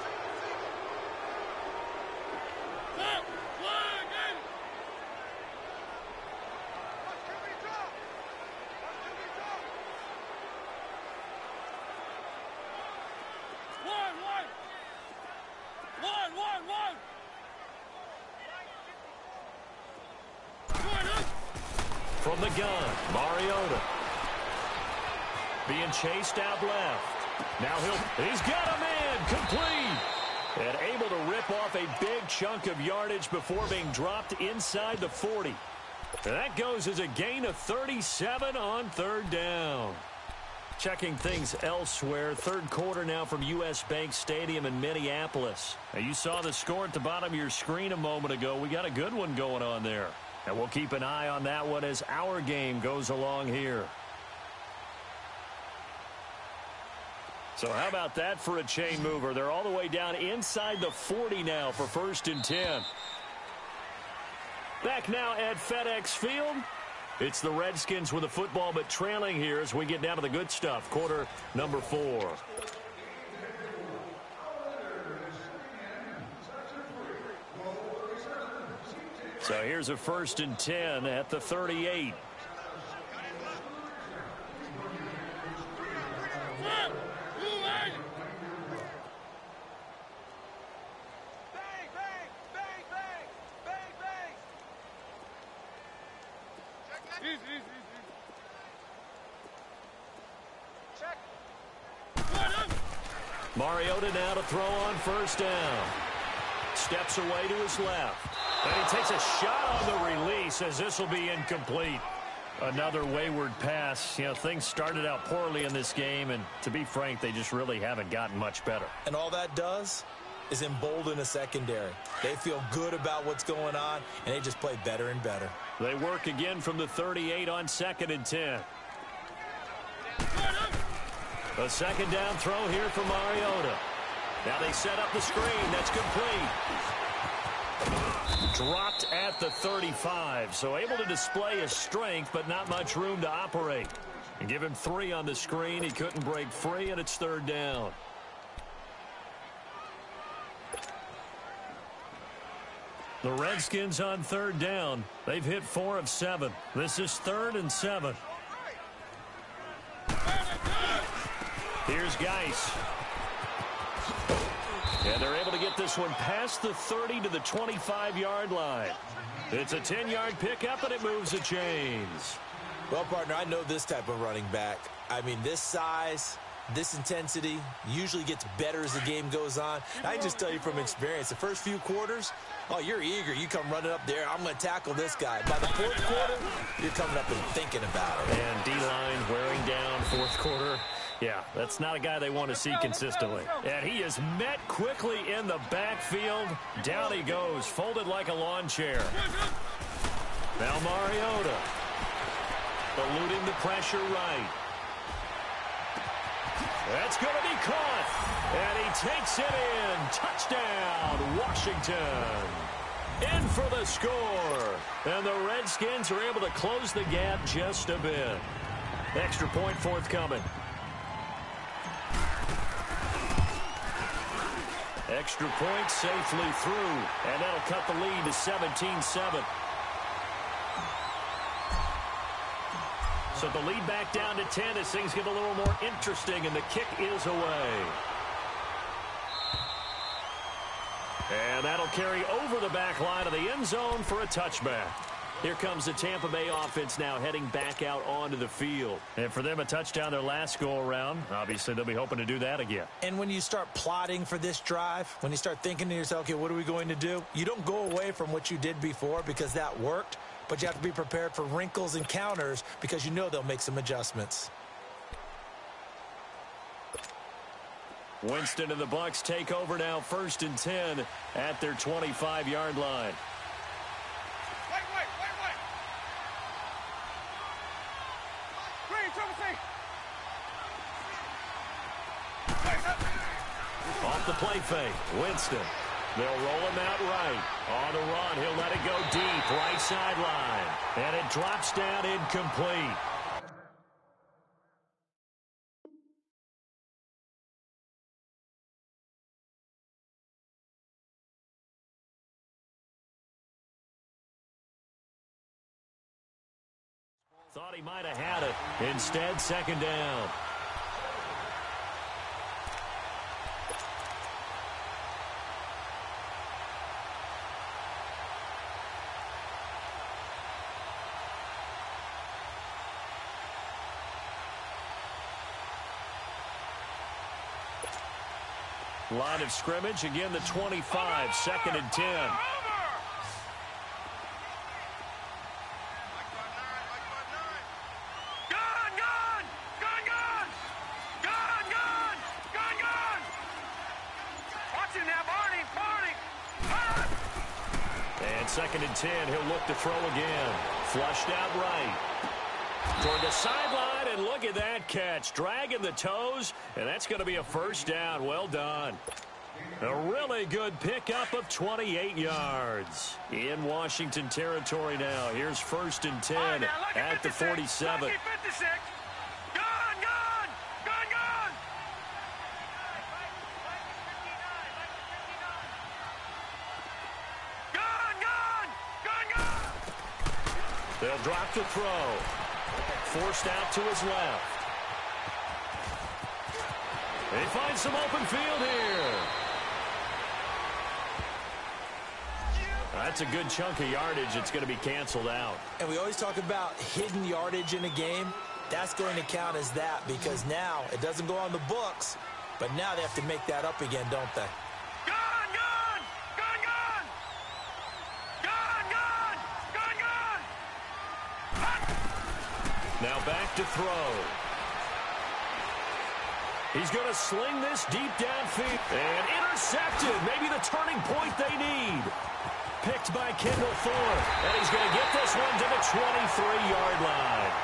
From the gun, Mariota. Being chased out left. Now he's got a man complete. And able to rip off a big chunk of yardage before being dropped inside the 40. And that goes as a gain of 37 on 3rd down. Checking things elsewhere. 3rd quarter now from U.S. Bank Stadium in Minneapolis. Now you saw the score at the bottom of your screen a moment ago. We got a good one going on there. And we'll keep an eye on that one as our game goes along here. So how about that for a chain mover? They're all the way down inside the 40 now for 1st and 10. Back now at FedEx Field. It's the Redskins with the football, but trailing here as we get down to the good stuff. Quarter number 4. So here's a 1st and 10 at the 38. Mariota now to throw on 1st down. Steps away to his left. And he takes a shot on the release as this will be incomplete. Another wayward pass. You know, things started out poorly in this game, and to be frank, they just really haven't gotten much better. And all that does is embolden a secondary. They feel good about what's going on, and they just play better and better. They work again from the 38 on 2nd and 10. A 2nd down throw here for Mariota. Now they set up the screen. That's complete. Dropped at the 35, so able to display his strength, but not much room to operate. And give him 3 on the screen. He couldn't break free, and it's 3rd down. The Redskins on 3rd down. They've hit 4 of 7. This is 3rd and 7. Here's Geis. And they're able to get this one past the 30 to the 25-yard line. It's a 10-yard pickup, and it moves the chains. Well, partner, I know this type of running back. I mean, this size, this intensity usually gets better as the game goes on. I can just tell you from experience, the first few quarters, oh, you're eager. You come running up there. I'm going to tackle this guy. By the 4th quarter, you're coming up and thinking about it. And D-line wearing down 4th quarter. Yeah, that's not a guy they want to see consistently. And he is met quickly in the backfield. Down he goes, folded like a lawn chair. Now Mariota, eluding the pressure right. That's going to be caught. And he takes it in. Touchdown, Washington. In for the score. And the Redskins are able to close the gap just a bit. Extra point forthcoming. Extra point safely through, and that'll cut the lead to 17-7. So the lead back down to 10 as things get a little more interesting, and the kick is away. And that'll carry over the back line of the end zone for a touchback. Here comes the Tampa Bay offense now heading back out onto the field. And for them, a touchdown their last go-around. Obviously, they'll be hoping to do that again. And when you start plotting for this drive, when you start thinking to yourself, okay, what are we going to do? You don't go away from what you did before because that worked, but you have to be prepared for wrinkles and counters because you know they'll make some adjustments. Winston and the Bucs take over now, 1st and 10 at their 25-yard line. Off the play fake, Winston. They'll roll him out right. On the run, he'll let it go deep, right sideline. And it drops down incomplete. Thought he might have had it. Instead, 2nd down. Line of scrimmage, again the 25, 2nd and 10. And 2nd and 10, he'll look to throw again. Flushed out right. Toward the sideline, and look at that catch. Dragging the toes, and that's going to be a first down. Well done. A really good pickup of 28 yards. In Washington territory now. Here's 1st and 10 at the 47. They'll drop the throw. Forced out to his left. They find some open field here. That's a good chunk of yardage. It's going to be canceled out. And we always talk about hidden yardage in a game. That's going to count as that because now it doesn't go on the books, but now they have to make that up again, don't they? Now back to throw. He's going to sling this deep downfield. And intercepted. Maybe the turning point they need. Picked by Kendall Thorne. And he's going to get this one to the 23-yard line.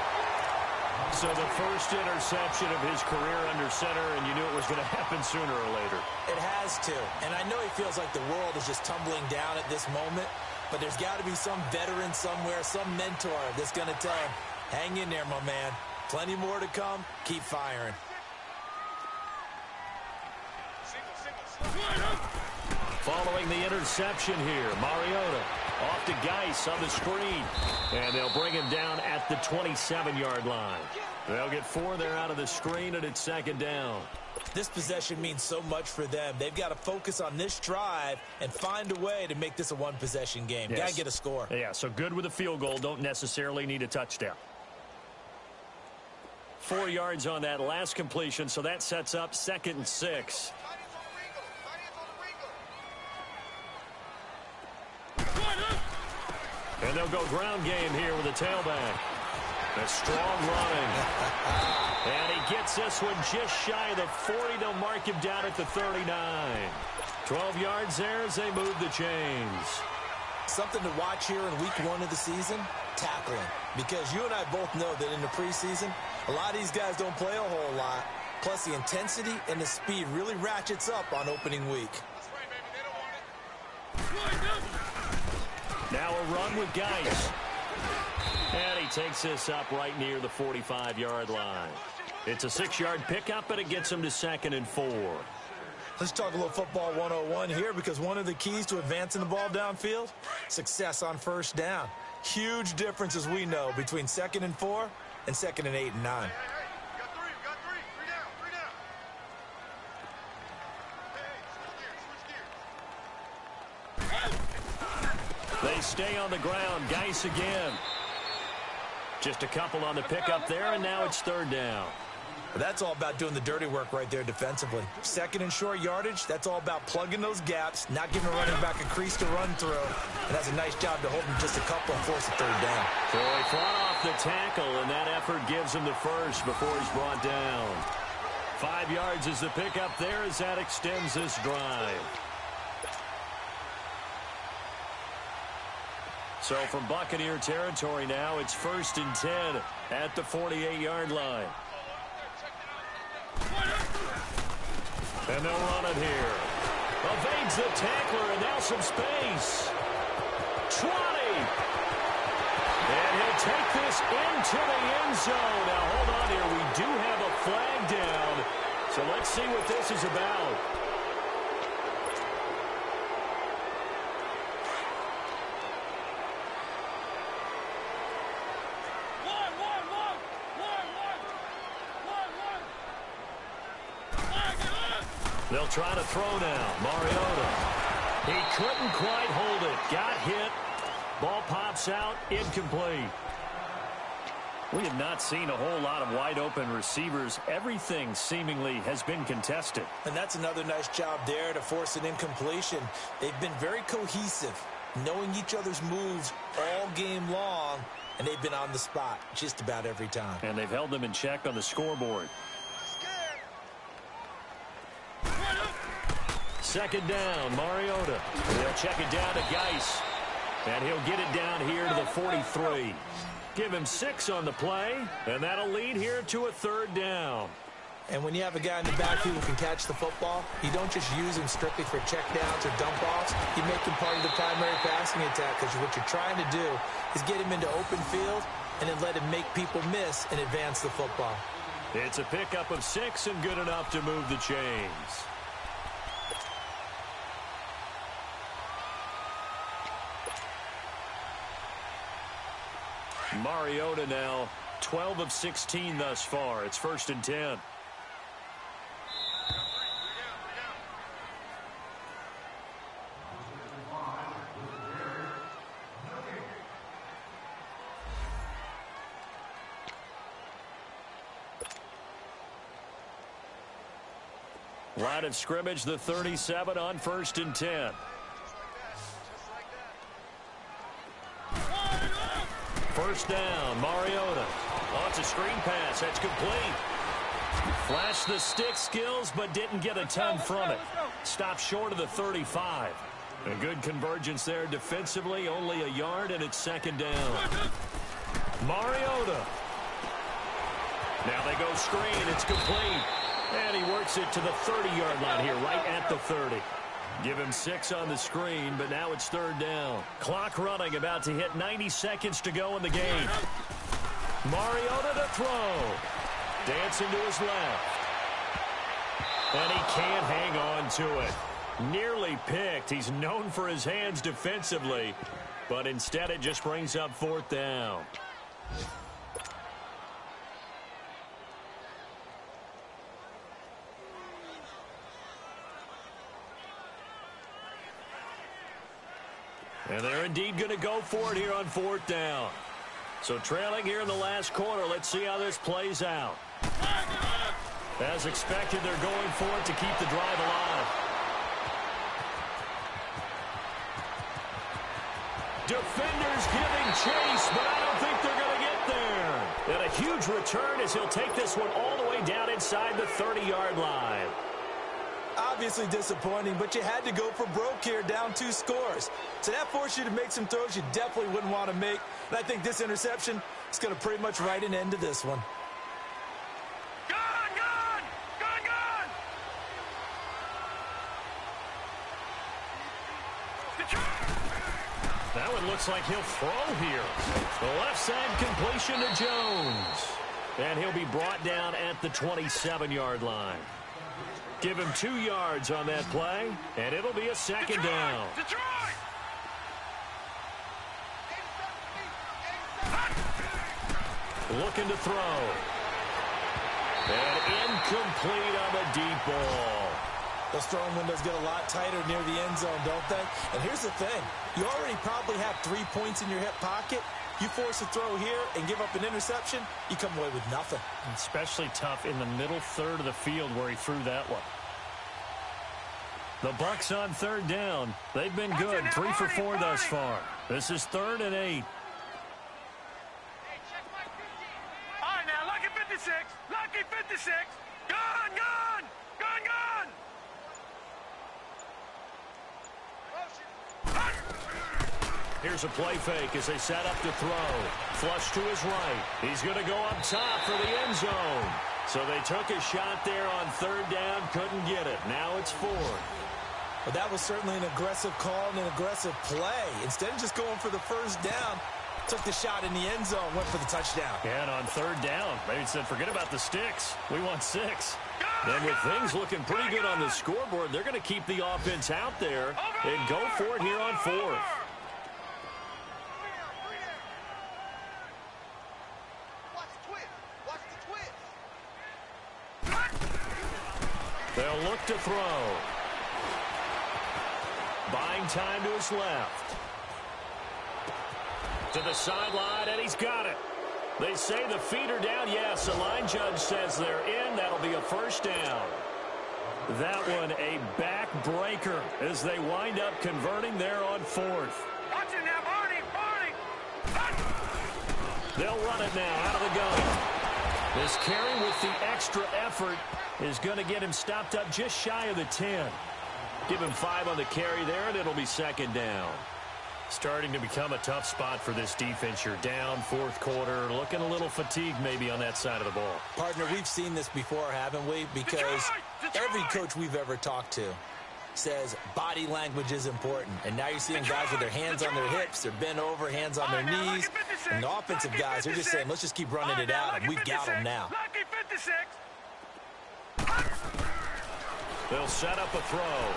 So the first interception of his career under center, and you knew it was going to happen sooner or later. It has to. And I know he feels like the world is just tumbling down at this moment, but there's got to be some veteran somewhere, some mentor that's going to tell him, hang in there, my man. Plenty more to come. Keep firing. Following the interception here, Mariota off to Geis on the screen. And they'll bring him down at the 27-yard line. They'll get 4 there out of the screen, and it's 2nd down. This possession means so much for them. They've got to focus on this drive and find a way to make this a one-possession game. Yes. Got to get a score. Yeah, so good with a field goal. Don't necessarily need a touchdown. 4 yards on that last completion, so that sets up 2nd and 6. And they'll go ground game here with a tailback. A strong running. And he gets this one just shy of the 40. They'll mark him down at the 39. 12 yards there as they move the chains. Something to watch here in week 1 of the season, tackling. Because you and I both know that in the preseason, a lot of these guys don't play a whole lot. Plus, the intensity and the speed really ratchets up on opening week. Now a run with Geis. And he takes this up right near the 45-yard line. It's a 6-yard pickup, but it gets him to 2nd and 4. Let's talk a little football 101 here because one of the keys to advancing the ball downfield, success on 1st down. Huge difference, as we know, between 2nd and 4 and 2nd and 8 and 9. They stay on the ground. Geis again. Just a couple on the pickup there, and now it's 3rd down. That's all about doing the dirty work right there defensively. 2nd and short yardage, that's all about plugging those gaps, not giving a running back a crease to run through. And that's a nice job to hold him just a couple and force a 3rd down. So he fought off the tackle, and that effort gives him the first before he's brought down. 5 yards is the pickup there as that extends this drive. So from Buccaneer territory now, it's 1st and 10 at the 48-yard line. And they'll run it here. Evades the tackler, and now some space. 20. And he'll take this into the end zone. Now, hold on here. We do have a flag down. So let's see what this is about. They'll try to throw now. Mariota. He couldn't quite hold it. Got hit. Ball pops out. Incomplete. We have not seen a whole lot of wide open receivers. Everything seemingly has been contested. And that's another nice job there to force an incompletion. They've been very cohesive, knowing each other's moves all game long, and they've been on the spot just about every time. And they've held them in check on the scoreboard. 2nd down, Mariota. They'll check it down to Geis. And he'll get it down here to the 43. Give him 6 on the play, and that'll lead here to a 3rd down. And when you have a guy in the backfield who can catch the football, you don't just use him strictly for checkdowns or dump-offs. You make him part of the primary passing attack, because what you're trying to do is get him into open field and then let him make people miss and advance the football. It's a pickup of 6 and good enough to move the chains. Mariota now 12 of 16 thus far. It's 1st and 10. Line of scrimmage, the 37 on 1st and 10. First down, Mariota. Oh, it's a screen pass. That's complete. Flashed the stick skills, but didn't get a ton from it. Stopped short of the 35. A good convergence there defensively, only a yard, and it's 2nd down. Mariota. Now they go screen. It's complete. And he works it to the 30-yard line here, right at the 30. Give him 6 on the screen, but now it's 3rd down. Clock running, about to hit 90 seconds to go in the game. Mariota to throw. Dancing to his left. And he can't hang on to it. Nearly picked. He's known for his hands defensively, but instead it just brings up 4th down. And they're indeed going to go for it here on 4th down. So trailing here in the last quarter. Let's see how this plays out. As expected, they're going for it to keep the drive alive. Defenders giving chase, but I don't think they're going to get there. And a huge return as he'll take this one all the way down inside the 30-yard line. Obviously disappointing, but you had to go for broke here, down 2 scores. So that forced you to make some throws you definitely wouldn't want to make. And I think this interception is going to pretty much write an end to this one. That one looks like he'll throw here. The left side completion to Jones. And he'll be brought down at the 27-yard line. Give him 2 yards on that play, and it'll be a 2nd down. Looking to throw. And incomplete on the deep ball. Those throwing windows get a lot tighter near the end zone, don't they? And here's the thing. You already probably have 3 points in your hip pocket. You force a throw here and give up an interception, you come away with nothing. Especially tough in the middle third of the field where he threw that one. The Bucs on 3rd down. They've been good. 3 for 4 thus far. This is 3rd and 8. All right, now, lucky 56. Lucky 56. Gun, gun. Gun, gun. Here's a play fake as they set up to throw. Flush to his right. He's going to go up top for the end zone. So they took a shot there on 3rd down. Couldn't get it. Now it's 4th. But that was certainly an aggressive call and an aggressive play. Instead of just going for the 1st down, took the shot in the end zone, went for the touchdown. And on 3rd down, they said, forget about the sticks. We want 6. And with things looking pretty good on the scoreboard, they're going to keep the offense out there and go for it here on 4th. They'll look to throw. Buying time to his left. To the sideline, and he's got it. They say the feet are down. Yes, the line judge says they're in. That'll be a 1st down. That one a backbreaker as they wind up converting there on 4th. Watch it now, Barney, Barney. They'll run it now out of the gun. This carry with the extra effort is going to get him stopped up just shy of the 10. Give him 5 on the carry there, and it'll be 2nd down. Starting to become a tough spot for this defense. You're down fourth quarter, looking a little fatigued maybe on that side of the ball. Partner, we've seen this before, haven't we? Because every coach we've ever talked to says body language is important. And now you're seeing guys with their hands on their hips, they're bent over, hands on their knees. And the offensive guys, they're just saying, let's just keep running it out, and we've got them now. They'll set up a throw.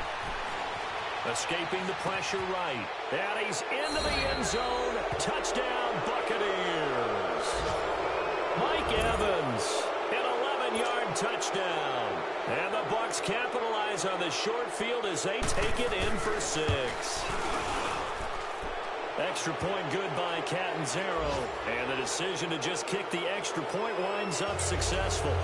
Escaping the pressure right. And he's into the end zone. Touchdown, Buccaneers. Mike Evans, an 11-yard touchdown. And the Bucs capitalize on the short field as they take it in for 6. Extra point good by Catanzaro. And the decision to just kick the extra point winds up successful.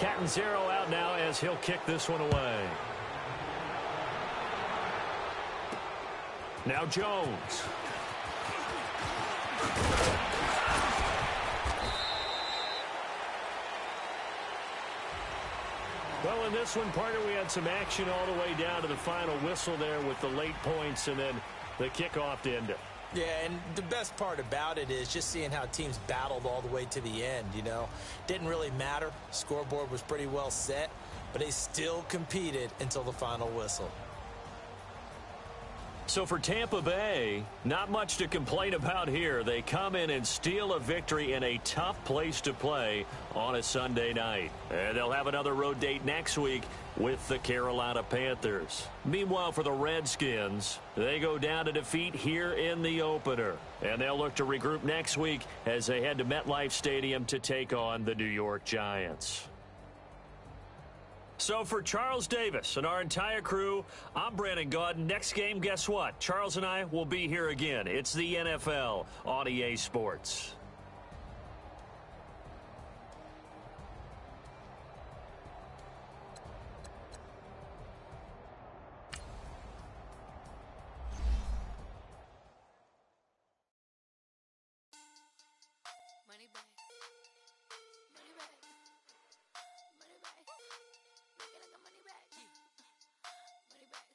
Catanzaro out now as he'll kick this one away. Now Jones. Well, in this one, partner, we had some action all the way down to the final whistle there with the late points and then the kickoff to end it. Yeah, and the best part about it is just seeing how teams battled all the way to the end, you know. Didn't really matter. Scoreboard was pretty well set, but they still competed until the final whistle. So for Tampa Bay, not much to complain about here. They come in and steal a victory in a tough place to play on a Sunday night. And they'll have another road date next week with the Carolina Panthers. Meanwhile, for the Redskins, they go down to defeat here in the opener. And they'll look to regroup next week as they head to MetLife Stadium to take on the New York Giants. So for Charles Davis and our entire crew, I'm Brandon Gaudin. Next game, guess what? Charles and I will be here again. It's the NFL on EA Sports. Money back. Money back. Money back. Make it like a money back. Money back.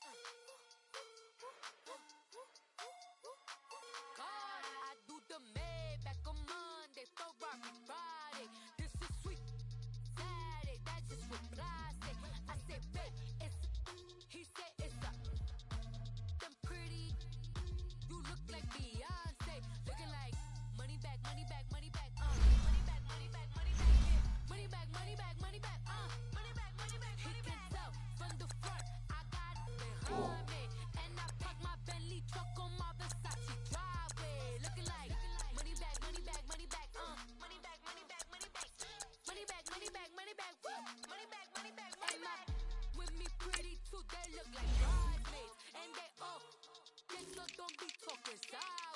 God, I do the Maybach on Monday, Ferrari Friday. This is sweet Saturday. That's just what I say. I say, babe, it's. He said it's a. Them pretty. You look like Beyonce. Looking like money back, money back, money back. Money back, money back, money back. Yeah. Money back, money back, money back. Money back, money back, money back. He can tell from the front. I got it behind me. And I park my Bentley truck on my Versace driveway. Looking like money back, money back, money back. Money back, money back, money back. Money back, money back, money back. Money back, money back, money back. With me pretty too, they look like bridesmaids. And they all, yes, so don't be talking side.